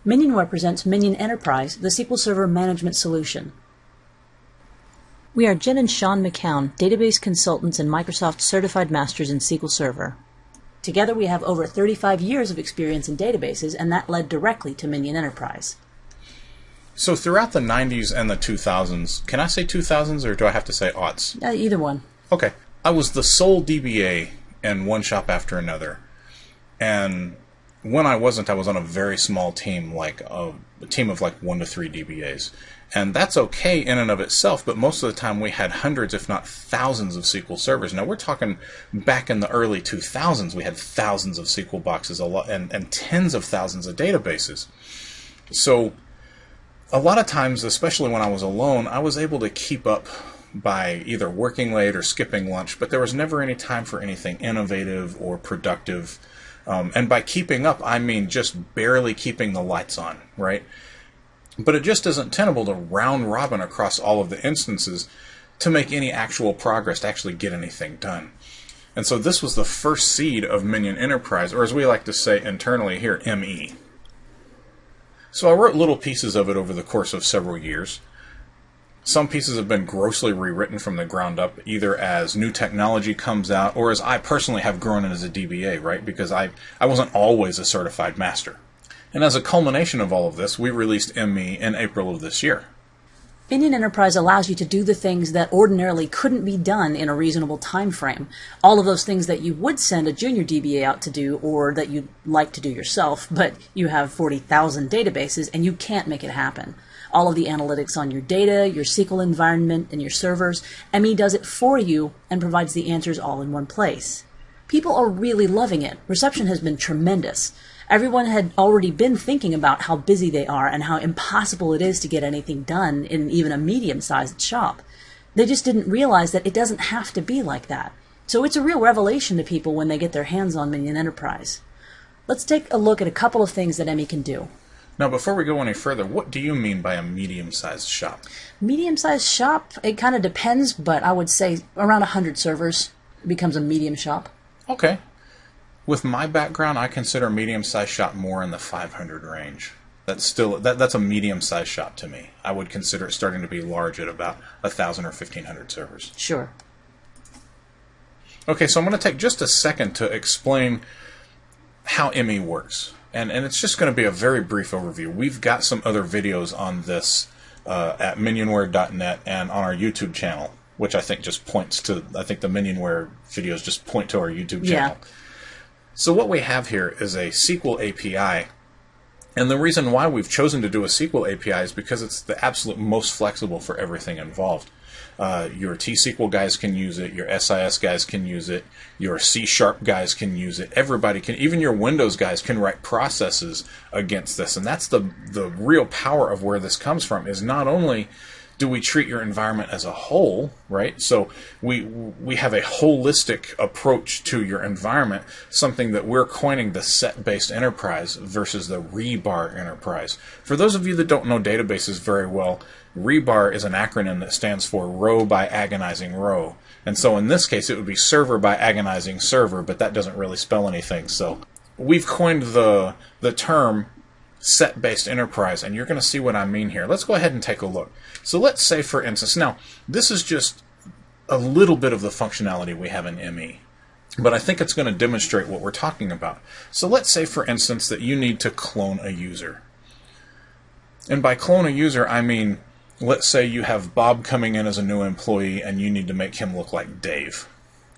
MinionWare presents Minion Enterprise, the SQL Server management solution. We are Jen and Sean McCown, database consultants and Microsoft Certified Masters in SQL Server. Together we have over 35 years of experience in databases, and that led directly to Minion Enterprise. So throughout the 90s and the 2000s, can I say 2000s or do I have to say aughts? Either one. Okay. I was the sole DBA in one shop after another. And when I wasn't, I was on a very small team, like a team of like 1 to 3 DBAs. And that's okay in and of itself, but most of the time we had hundreds, if not thousands, of SQL servers. Now we're talking back in the early 2000s, we had thousands of SQL boxes and tens of thousands of databases. So a lot of times, especially when I was alone, I was able to keep up by either working late or skipping lunch, but there was never any time for anything innovative or productive. And by keeping up, I mean just barely keeping the lights on, right? But it just isn't tenable to round robin across all of the instances to make any actual progress, to actually get anything done. And so this was the first seed of Minion Enterprise, or as we like to say internally here, ME. So I wrote little pieces of it over the course of several years. Some pieces have been grossly rewritten from the ground up, either as new technology comes out, or as I personally have grown as a DBA, right? Because I wasn't always a certified master. And as a culmination of all of this, we released ME in April of this year. Minion Enterprise allows you to do the things that ordinarily couldn't be done in a reasonable time frame. All of those things that you would send a junior DBA out to do, or that you'd like to do yourself, but you have 40,000 databases and you can't make it happen. All of the analytics on your data, your SQL environment, and your servers, ME does it for you and provides the answers all in one place. People are really loving it. Reception has been tremendous. Everyone had already been thinking about how busy they are and how impossible it is to get anything done in even a medium-sized shop. They just didn't realize that it doesn't have to be like that. So it's a real revelation to people when they get their hands on Minion Enterprise. Let's take a look at a couple of things that ME can do. Now, before we go any further, what do you mean by a medium-sized shop? Medium-sized shop, it kind of depends, but I would say around 100 servers becomes a medium shop. Okay. With my background, I consider a medium-sized shop more in the 500 range. That's still that's a medium-sized shop to me. I would consider it starting to be large at about 1,000 or 1,500 servers. Sure. Okay, so I'm going to take just a second to explain how ME works. And it's just going to be a very brief overview. We've got some other videos on this at minionware.net and on our YouTube channel, which I think just points to, I think the MinionWare videos just point to our YouTube channel. Yeah. So what we have here is a SQL API, and the reason why we've chosen to do a SQL API is because it's the absolute most flexible for everything involved. Your T-SQL guys can use it, your SIS guys can use it, your C# guys can use it, everybody can, even your Windows guys can write processes against this, and that's the real power of where this comes from, is not only do we treat your environment as a whole, right? So we have a holistic approach to your environment, something that we're coining the set-based enterprise versus the rebar enterprise. For those of you that don't know databases very well, rebar is an acronym that stands for row by agonizing row. And so in this case, it would be server by agonizing server, but that doesn't really spell anything. So we've coined the term set-based enterprise, and you're going to see what I mean here. Let's go ahead and take a look. So let's say, for instance, now this is just a little bit of the functionality we have in ME, but I think it's going to demonstrate what we're talking about. So let's say, for instance, that you need to clone a user. And by clone a user, I mean, let's say you have Bob coming in as a new employee and you need to make him look like Dave,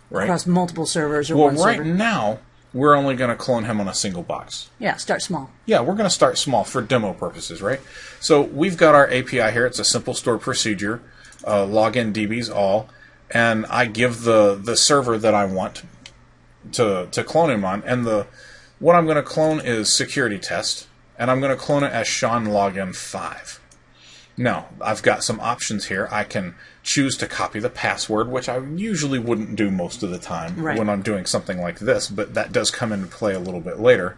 right? Across multiple servers or one server. Well, right now, we're only going to clone him on a single box. Yeah, start small. Yeah, we're going to start small for demo purposes, right? So we've got our API here. It's a simple stored procedure, login DBs all, and I give the server that I want to clone him on, and what I'm going to clone is security test, and I'm going to clone it as Sean login 5. Now, I've got some options here. I can choose to copy the password, which I usually wouldn't do most of the time when I'm doing something like this, but that does come into play a little bit later.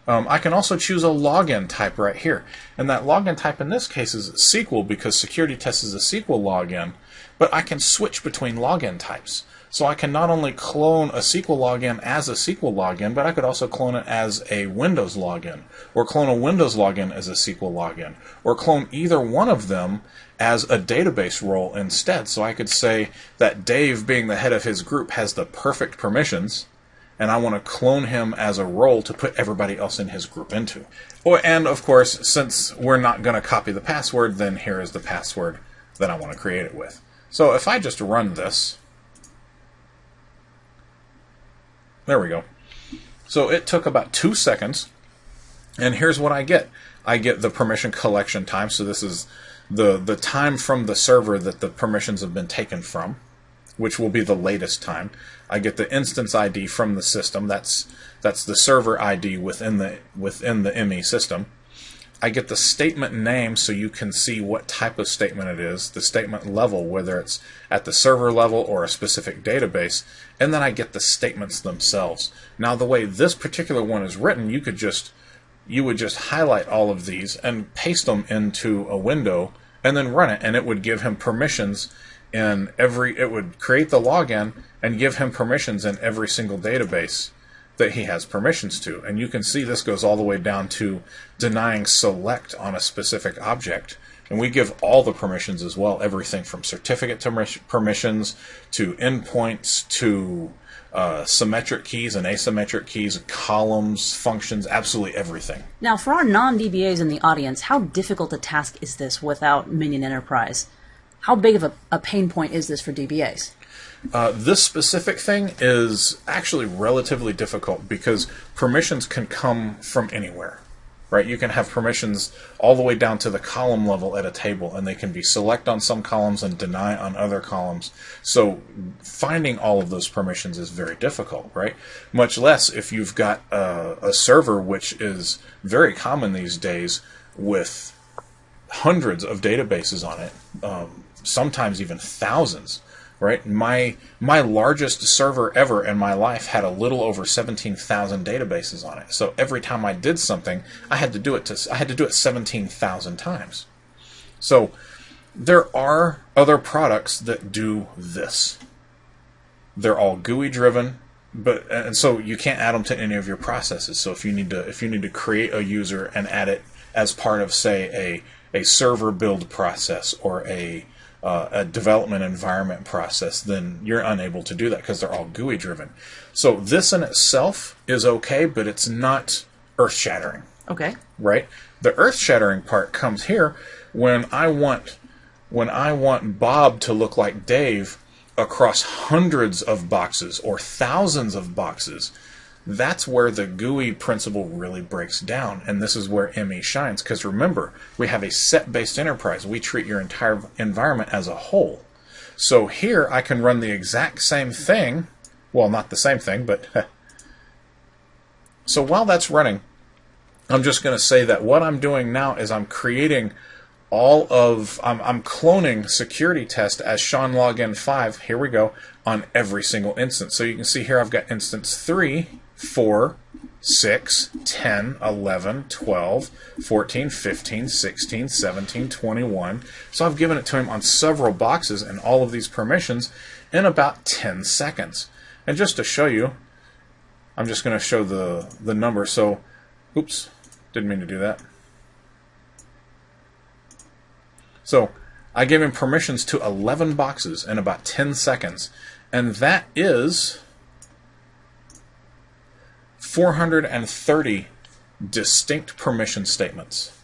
I can also choose a login type right here, and that login type in this case is SQL because security test is a SQL login, but I can switch between login types. So I can not only clone a SQL login as a SQL login, but I could also clone it as a Windows login, or clone a Windows login as a SQL login, or clone either one of them as a database role instead. So I could say that Dave, being the head of his group, has the perfect permissions, and I want to clone him as a role to put everybody else in his group into. And of course, since we're not going to copy the password, then here is the password that I want to create it with. So if I just run this, there we go. So it took about 2 seconds, and here's what I get. I get the permission collection time, so this is the time from the server that the permissions have been taken from, which will be the latest time. I get the instance ID from the system. That's the server ID within the ME system. I get the statement name, so you can see what type of statement it is, the statement level, whether it's at the server level or a specific database, and then I get the statements themselves. Now, the way this particular one is written, you would just highlight all of these and paste them into a window and then run it, and it would give him permissions in it would create the login and give him permissions in every single database that he has permissions to. And you can see this goes all the way down to denying select on a specific object. And we give all the permissions as well, everything from certificate permissions to endpoints to symmetric keys and asymmetric keys, columns, functions, absolutely everything. Now, for our non-DBAs in the audience, how difficult a task is this without Minion Enterprise? How big of a pain point is this for DBAs? This specific thing is actually relatively difficult because permissions can come from anywhere, right? You can have permissions all the way down to the column level at a table, and they can be select on some columns and deny on other columns. So finding all of those permissions is very difficult, right? Much less if you've got a server, which is very common these days with hundreds of databases on it, sometimes even thousands. Right, my largest server ever in my life had a little over 17,000 databases on it. So every time I did something, I had to do it 17,000 times. So there are other products that do this. They're all GUI driven, and so you can't add them to any of your processes. So if you need to create a user and add it as part of, say, a server build process or a development environment process, then you're unable to do that because they're all GUI driven. So this in itself is okay, but it's not earth-shattering. Okay. Right? The earth-shattering part comes here when I want Bob to look like Dave across hundreds of boxes or thousands of boxes. That's where the GUI principle really breaks down, and this is where ME shines, because remember, we have a set-based enterprise. We treat your entire environment as a whole. So here I can run the exact same thing, well, not the same thing, but so while that's running, I'm just going to say that what I'm doing now is I'm creating I'm cloning security test as Sean login 5, here we go, on every single instance. So you can see here I've got instance 3, 4, 6, 10, 11, 12, 14, 15, 16, 17, 21. So I've given it to him on several boxes and all of these permissions in about 10 seconds. And just to show you, I'm just going to show the number. So, oops, didn't mean to do that. So I gave him permissions to 11 boxes in about 10 seconds. And that is 430 distinct permission statements.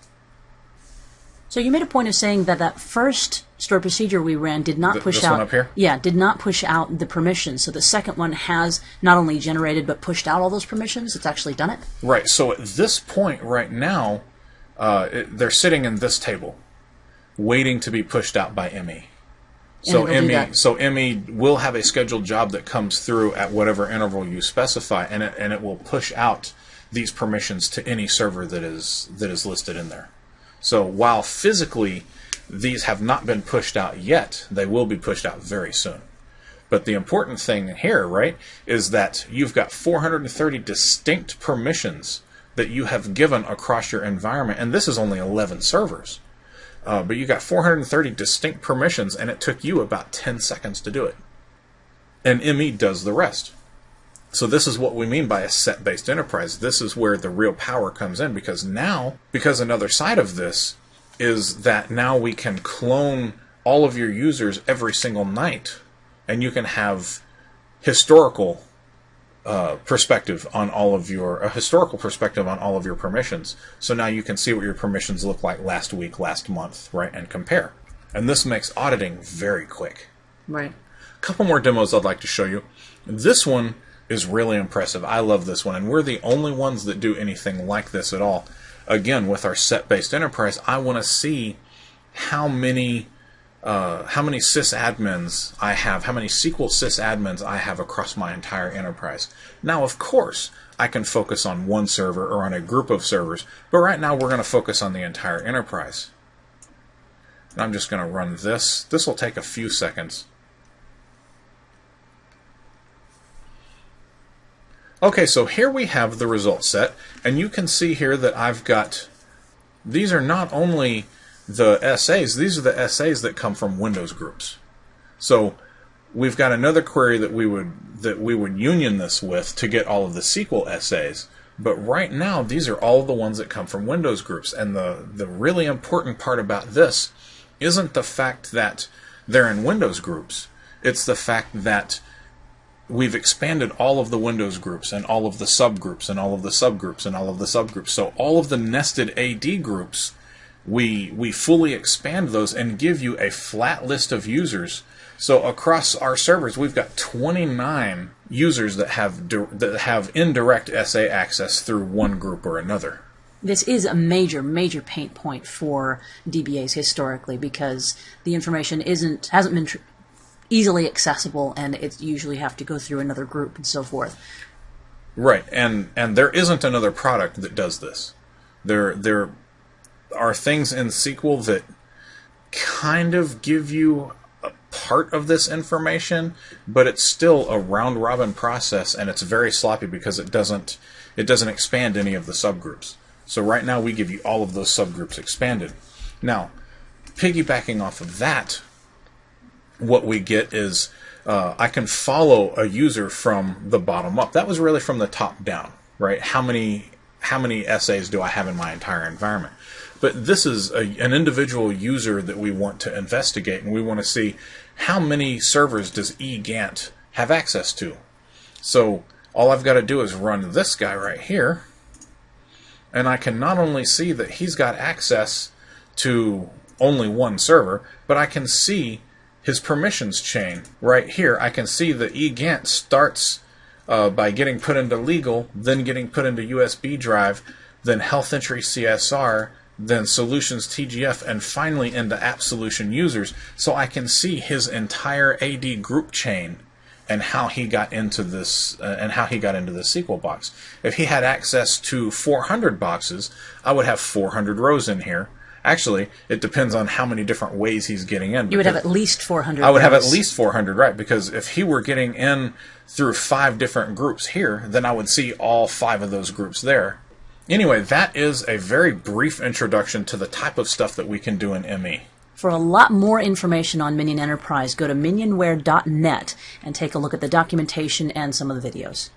So you made a point of saying that first stored procedure we ran did not push this out. One up here? Yeah, did not push out the permissions. So the second one has not only generated but pushed out all those permissions. It's actually done it. Right. So at this point right now, they're sitting in this table, waiting to be pushed out by ME. So ME will have a scheduled job that comes through at whatever interval you specify, and it will push out these permissions to any server that is listed in there. So while physically these have not been pushed out yet, they will be pushed out very soon. But the important thing here, right, is that you've got 430 distinct permissions that you have given across your environment, and this is only 11 servers. But you got 430 distinct permissions, and it took you about 10 seconds to do it. and ME does the rest. So this is what we mean by a set-based enterprise. This is where the real power comes in, because another side of this is that now we can clone all of your users every single night, and you can have historical perspective on all of your permissions. So now you can see what your permissions look like last week, last month, right, and compare. And this makes auditing very quick. Right. A couple more demos I'd like to show you. This one is really impressive. I love this one, and we're the only ones that do anything like this at all. Again, with our set-based enterprise, I want to see how many sysadmins I have, how many SQL sysadmins I have across my entire enterprise. Now, of course, I can focus on one server or on a group of servers, but right now we're going to focus on the entire enterprise. And I'm just going to run this. This will take a few seconds. Okay, so here we have the result set, and you can see here that I've got, these are not only the SAs, these are the SAs that come from Windows groups. So we've got another query that we would union this with to get all of the SQL SAs, but right now these are all the ones that come from Windows groups. And the really important part about this isn't the fact that they're in Windows groups, it's the fact that we've expanded all of the Windows groups and all of the subgroups and all of the subgroups and all of the subgroups. So all of the nested AD groups, we fully expand those and give you a flat list of users. So across our servers, we've got 29 users that have indirect SA access through one group or another. This is a major, major pain point for DBAs historically, because the information hasn't been easily accessible, and it usually have to go through another group and so forth. Right, and there isn't another product that does this. There are things in SQL that kind of give you a part of this information, but it's still a round-robin process, and it's very sloppy because it doesn't expand any of the subgroups. So right now we give you all of those subgroups expanded. Now, piggybacking off of that, what we get is I can follow a user from the bottom up. That was really from the top down, right? How many SAs do I have in my entire environment? But this is an individual user that we want to investigate, and we want to see how many servers does eGant have access to. So all I've got to do is run this guy right here, and I can not only see that he's got access to only one server, but I can see his permissions chain right here. I can see that eGant starts by getting put into legal, then getting put into USB drive, then health entry CSR, then solutions TGF, and finally into app solution users. So I can see his entire AD group chain and how he got into this SQL box. If he had access to 400 boxes, I would have 400 rows in here. Actually, it depends on how many different ways he's getting in. You would have at least 400. I would have at least 400, right? Because if he were getting in through 5 different groups here, then I would see all 5 of those groups there. Anyway, that is a very brief introduction to the type of stuff that we can do in ME. For a lot more information on Minion Enterprise, go to MinionWare.net and take a look at the documentation and some of the videos.